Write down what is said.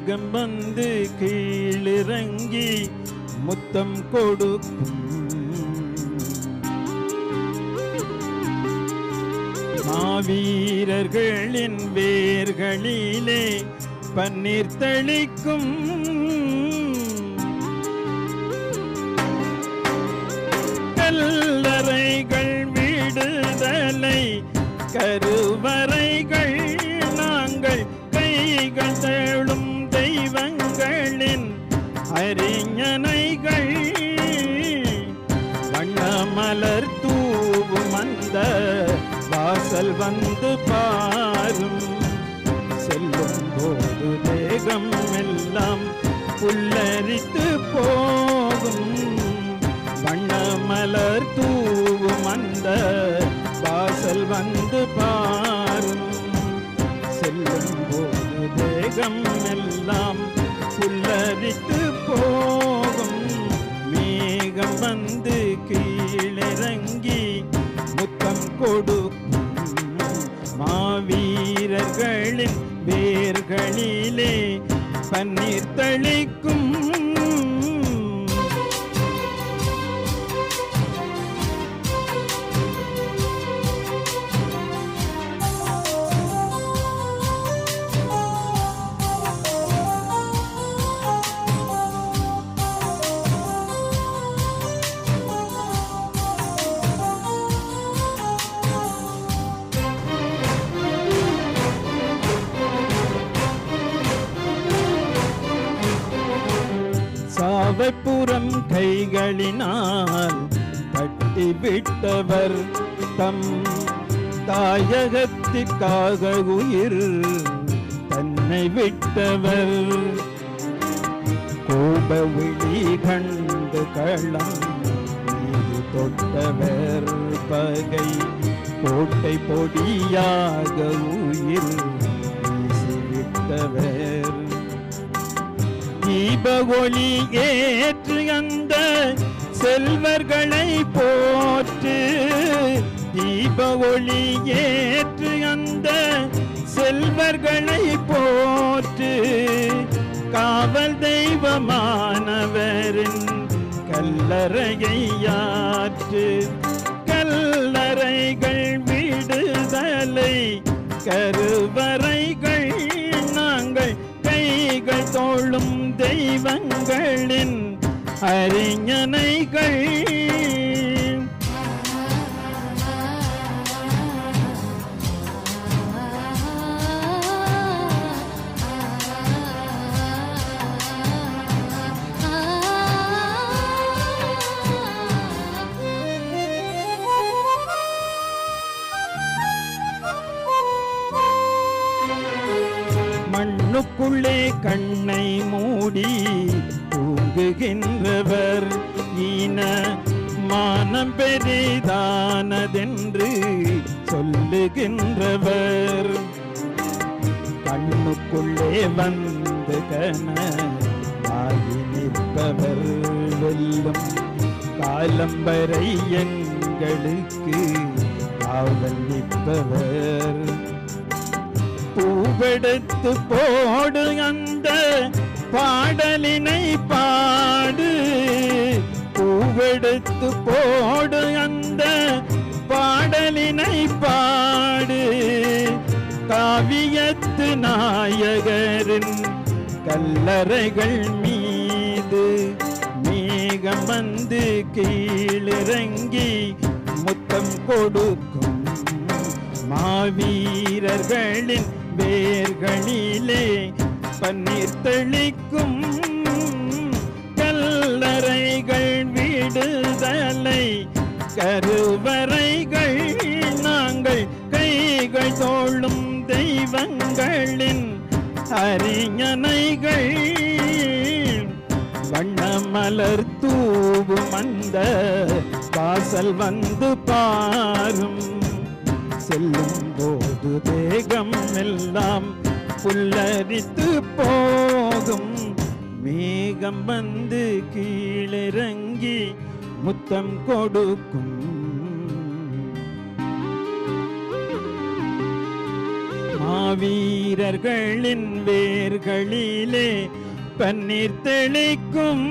மேகம் வந்து கீழிறங்கி முத்தம் கொடுக்கும். மாவீரர்களின் வேர்களிலே பன்னீர் தெளிக்கும். கல்லறைகள் விடுதலை கருவறைகள் நாங்கள் கைகள் தேடும் தெய்வங்களின் அறிஞனைகள். வண்ணமலர் தூவும் அந்த வாசல் வந்து பாரும். செல்லும் போது தேகம் எல்லாம் புல்லரித்து போகும். வண்ணமலர் தூவும் அந்த வாசல் வந்து பாரும். செல்லும் போது தேகம் எல்லாம் புல்லரித்து போகும். மேகம் வந்து கீழிறங்கி முத்தம் கொடுக்கும். மாவீரர்களின் வேர்களிலே பன்னீர் தெளிக்கும். சாவைப்புறம் கைகளினால் தட்டிவிட்டவர் தம் தாயகத்திற்காக உயிர் தன்னை விட்டவர். கோபவிழி கண்டு களம் மீது தொட்டவர் பகை கோட்டை பொடியாக உயிர் வீசிவிட்டவர். தீப ஒளி ஏற்று அந்த செல்வர்களை போற்று. தீப ஒளி ஏற்று அந்த செல்வர்களை போற்று. காவல் தெய்வமானவரின் கல்லறையை யாற்று. கல்லறைகள் விடுதலை கருவறைகள் நாங்கள் கைகள் தோளும் தெய்வங்களின் அறிஞனைகள். மண்ணுக்குள்ளே கண்ணை மூடி தூங்குகின்றவர் ஈன மானம் பெரிதானதென்று சொல்லுகின்றவர். கண்ணுக்குள்ளே வந்து கனவாகி நிற்பவர் வெல்லும் காலம் வரை எங்களுக்கு காவல் நிற்பவர். பூவெடுத்து போடு அந்த பாடலினை பாடு. பூவெடுத்து போடு அந்த பாடலினை பாடு. காவியத்து நாயகரின் கல்லறைகள் மீது மேகம் வந்து கீழிறங்கி முத்தம் கொடுக்கும். மாவீரர்களின் வேர்களிலே பன்னீர் தெளிக்கும். கல்லறைகள் விடுதலை கருவறைகள் நாங்கள் கைகள் தோளும் தெய்வங்களின் அறிஞனைகள். வண்ணமலர் தூவும் அந்த வாசல் வந்து பாரும். செல்லும் போது தேகம் எல்லாம் புல்லரித்து போகும். மேகம் வந்து கீழிறங்கி முத்தம் கொடுக்கும். மாவீரர்களின் வேர்களிலே பன்னீர் தெளிக்கும்